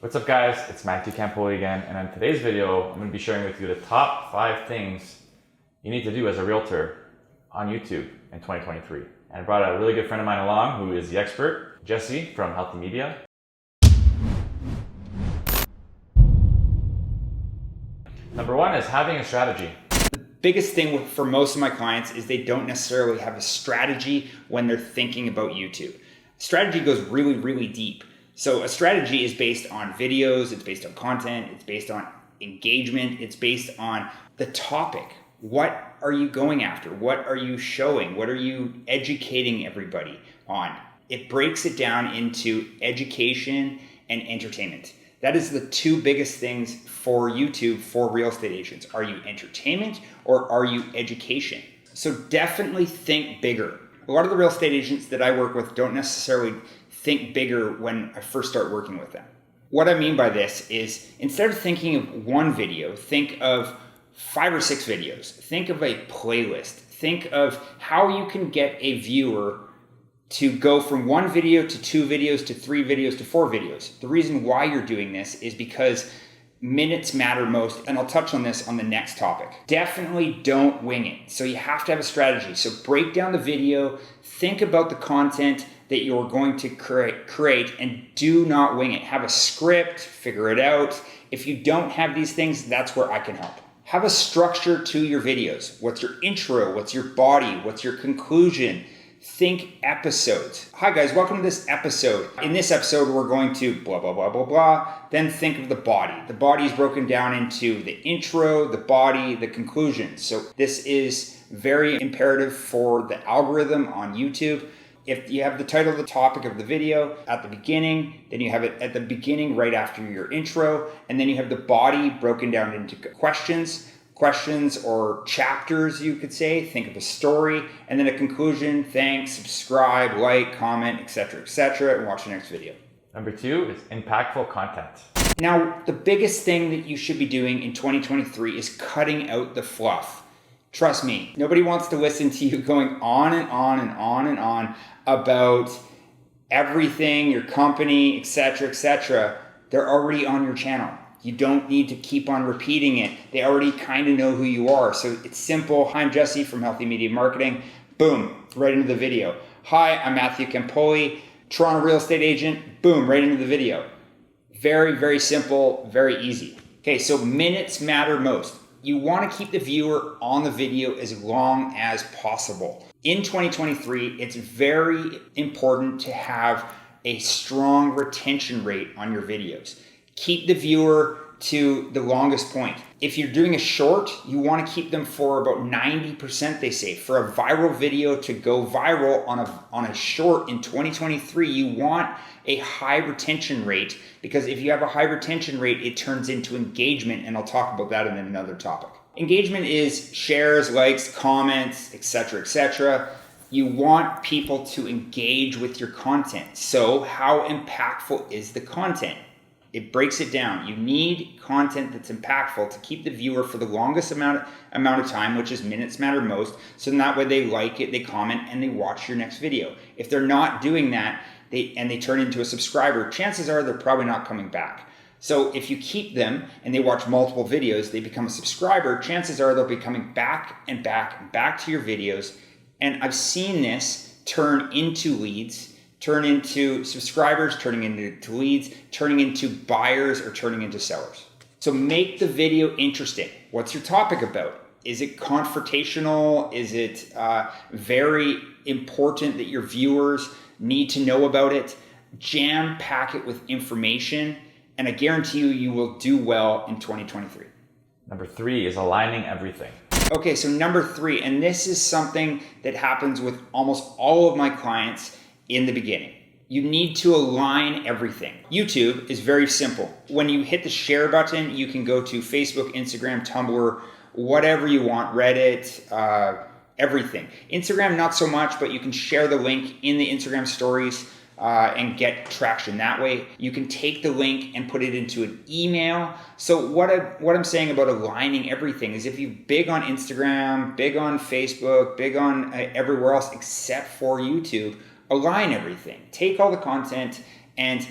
What's up guys, it's Matthew Campoli again, and in today's video, I'm going to be sharing with you the top 5 things you need to do as a realtor on YouTube in 2023. And I brought a really good friend of mine along who is the expert, Jesse from Healthy Media. Number 1 is having a strategy. The biggest thing for most of my clients is they don't necessarily have a strategy when they're thinking about YouTube. Strategy goes really, really deep. So a strategy is based on videos, it's based on content, it's based on engagement, it's based on the topic. What are you going after? What are you showing? What are you educating everybody on? It breaks it down into education and entertainment. That is the 2 biggest things for YouTube for real estate agents. Are you entertainment or are you education? So definitely think bigger. A lot of the real estate agents that I work with don't necessarily think bigger when I first start working with them. What I mean by this is instead of thinking of one video, think of 5 or 6 videos. Think of a playlist. Think of how you can get a viewer to go from 1 video to 2 videos to 3 videos to 4 videos. The reason why you're doing this is because minutes matter most, and I'll touch on this on the next topic. Definitely don't wing it. So you have to have a strategy. So break down the video, think about the content that you're going to create, and do not wing it. Have a script, figure it out. If you don't have these things, that's where I can help. Have a structure to your videos. What's your intro? What's your body? What's your conclusion? Think episodes. Hi guys, welcome to this episode. In this episode, we're going to blah, blah, blah, blah, blah. Then think of the body. The body is broken down into the intro, the body, the conclusion. So this is very imperative for the algorithm on YouTube. If you have the title of the topic of the video at the beginning, then you have it at the beginning right after your intro, and then you have the body broken down into questions or chapters, you could say. Think of a story, and then a conclusion. Thanks, subscribe, like, comment, etc., and watch the next video. Number 2 is impactful content. Now, the biggest thing that you should be doing in 2023 is cutting out the fluff. Trust me, nobody wants to listen to you going on and on and on and on about everything, your company, etc. They're already on your channel. You don't need to keep on repeating it. They already kind of know who you are. So it's simple. Hi, I'm Jesse from Healthy Media Marketing. Boom, right into the video. Hi, I'm Matthew Campoli, Toronto real estate agent. Boom, right into the video. Very, very simple, very easy. Okay, so minutes matter most. You want to keep the viewer on the video as long as possible. In 2023, it's very important to have a strong retention rate on your videos. Keep the viewer to the longest point. If you're doing a short, you want to keep them for about 90%, they say. For a viral video to go viral on a short in 2023, you want a high retention rate, because if you have a high retention rate, it turns into engagement, and I'll talk about that in another topic. Engagement is shares, likes, comments, etc. You want people to engage with your content. So how impactful is the content? It breaks it down. You need content that's impactful to keep the viewer for the longest amount of time, which is minutes matter most. So that way they like it, they comment, and they watch your next video. If they're not doing that, they turn into a subscriber, chances are they're probably not coming back. So if you keep them and they watch multiple videos, they become a subscriber, chances are they'll be coming back and back and back to your videos. And I've seen this turn into leads, turn into subscribers, turning into leads, turning into buyers, or turning into sellers. So make the video interesting. What's your topic about? Is it confrontational? Is it very important that your viewers need to know about it? Jam pack it with information, and I guarantee you will do well in 2023. Number 3 is aligning everything. Okay, so number 3, and this is something that happens with almost all of my clients in the beginning. You need to align everything. YouTube is very simple. When you hit the share button, you can go to Facebook, Instagram, Tumblr, whatever you want, Reddit, everything. Instagram, not so much, but you can share the link in the Instagram stories and get traction that way. You can take the link and put it into an email. So what I'm saying about aligning everything is if you're big on Instagram, big on Facebook, big on everywhere else except for YouTube, align everything. Take all the content and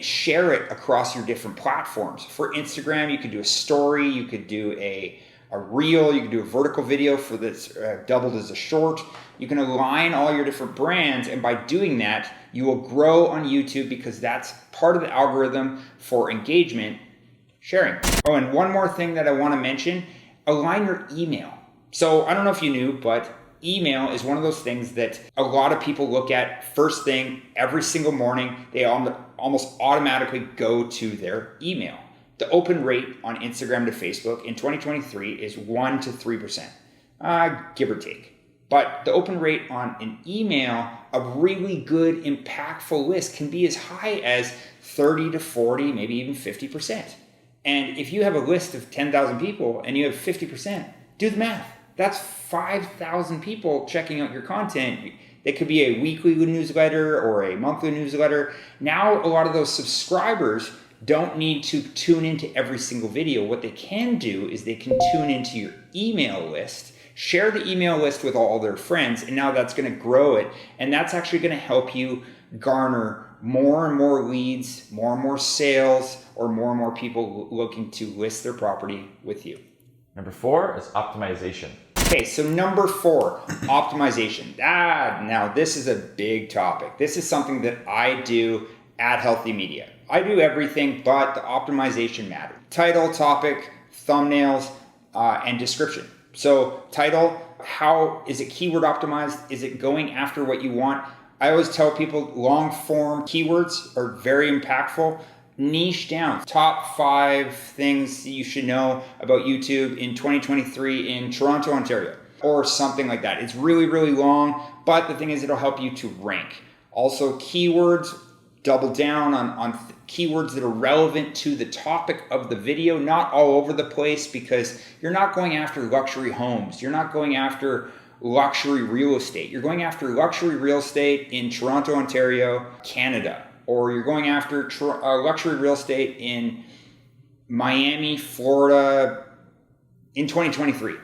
share it across your different platforms. For Instagram, you could do a story, you could do a reel, you could do a vertical video for this doubled as a short. You can align all your different brands, and by doing that, you will grow on YouTube because that's part of the algorithm for engagement, sharing. Oh, and one more thing that I want to mention, align your email. So I don't know if you knew, but email is one of those things that a lot of people look at first thing every single morning. They almost automatically go to their email. The open rate on Instagram to Facebook in 2023 is 1 to 3%, give or take. But the open rate on an email, a really good, impactful list can be as high as 30 to 40, maybe even 50%. And if you have a list of 10,000 people and you have 50%, do the math. That's 5,000 people checking out your content. It could be a weekly newsletter or a monthly newsletter. Now, a lot of those subscribers don't need to tune into every single video. What they can do is they can tune into your email list, share the email list with all their friends, and now that's going to grow it. And that's actually going to help you garner more and more leads, more and more sales, or more people looking to list their property with you. Number 4 is optimization. Okay, so number 4, optimization. Now this is a big topic. This is something that I do at Healthy Media. I do everything, but the optimization matters. Title, topic, thumbnails, and description. So title, how is it keyword optimized? Is it going after what you want? I always tell people long form keywords are very impactful. Niche down. Top 5 things you should know about YouTube in 2023 in Toronto, Ontario, or something like that. It's really, really long, but the thing is it'll help you to rank. Also keywords, double down on keywords that are relevant to the topic of the video, not all over the place, because you're not going after luxury homes. You're not going after luxury real estate. You're going after luxury real estate in Toronto, Ontario, Canada. Or you're going after luxury real estate in Miami, Florida in 2023.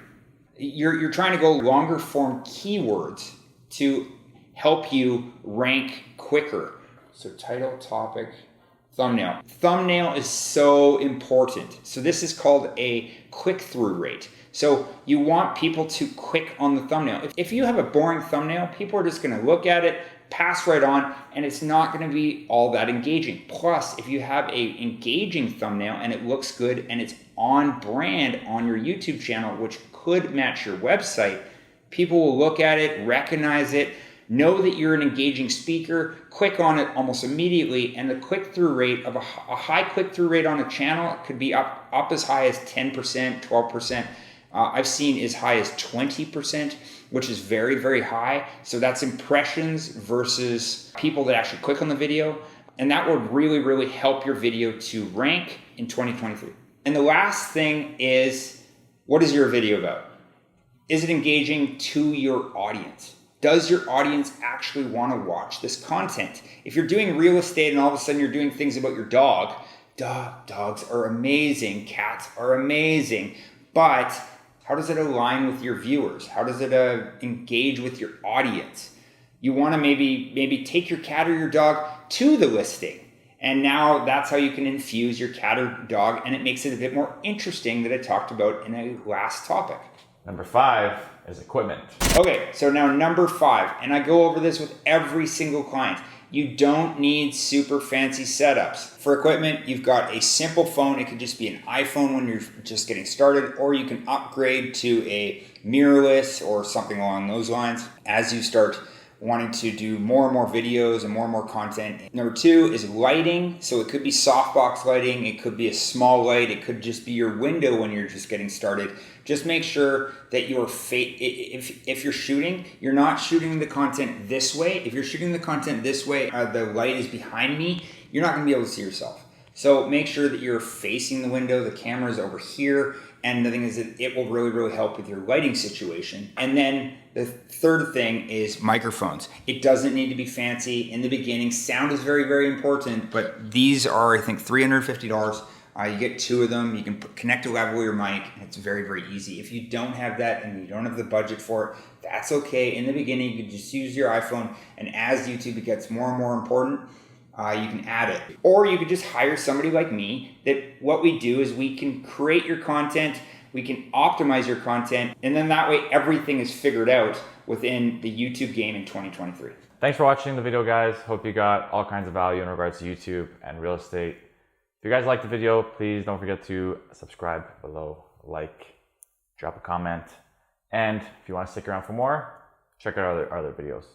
You're trying to go longer form keywords to help you rank quicker. So title, topic, thumbnail. Thumbnail is so important. So this is called a click-through rate. So you want people to click on the thumbnail. If you have a boring thumbnail, people are just going to look at it, pass right on, and it's not going to be all that engaging. Plus, if you have a engaging thumbnail and it looks good and it's on brand on your YouTube channel, which could match your website, people will look at it, recognize it, know that you're an engaging speaker, click on it almost immediately, and the click-through rate of a high click-through rate on a channel could be up as high as 10%, 12%. I've seen as high as 20%, which is very, very high. So that's impressions versus people that actually click on the video. And that will really, really help your video to rank in 2023. And the last thing is, what is your video about? Is it engaging to your audience? Does your audience actually want to watch this content? If you're doing real estate and all of a sudden you're doing things about your dog, dogs are amazing, cats are amazing, but how does it align with your viewers? How does it engage with your audience? You want to maybe take your cat or your dog to the listing. And now that's how you can infuse your cat or dog, and it makes it a bit more interesting that I talked about in a last topic. Number 5 is equipment. Okay, so now number 5, and I go over this with every single client. You don't need super fancy setups. For equipment, you've got a simple phone. It could just be an iPhone when you're just getting started, or you can upgrade to a mirrorless or something along those lines as you start wanting to do more and more videos and more content. Number 2 is lighting. So it could be softbox lighting. It could be a small light. It could just be your window when you're just getting started. Just make sure that if you're shooting, you're not shooting the content this way. If you're shooting the content this way, the light is behind me, you're not going to be able to see yourself. So make sure that you're facing the window, the camera is over here, and the thing is that it will really, really help with your lighting situation. And then the third thing is microphones. It doesn't need to be fancy in the beginning. Sound is very, very important, but these are, I think, $350. You get 2 of them. You can connect a lavalier mic, and it's very, very easy. If you don't have that and you don't have the budget for it, that's okay. In the beginning, you can just use your iPhone, and as YouTube gets more and more important, you can add it. Or you could just hire somebody like me. That what we do is we can create your content, we can optimize your content, and then that way everything is figured out within the YouTube game in 2023. Thanks for watching the video, guys. Hope you got all kinds of value in regards to YouTube and real estate. If you guys liked the video, please don't forget to subscribe below, like, drop a comment. And if you want to stick around for more, check out our other videos.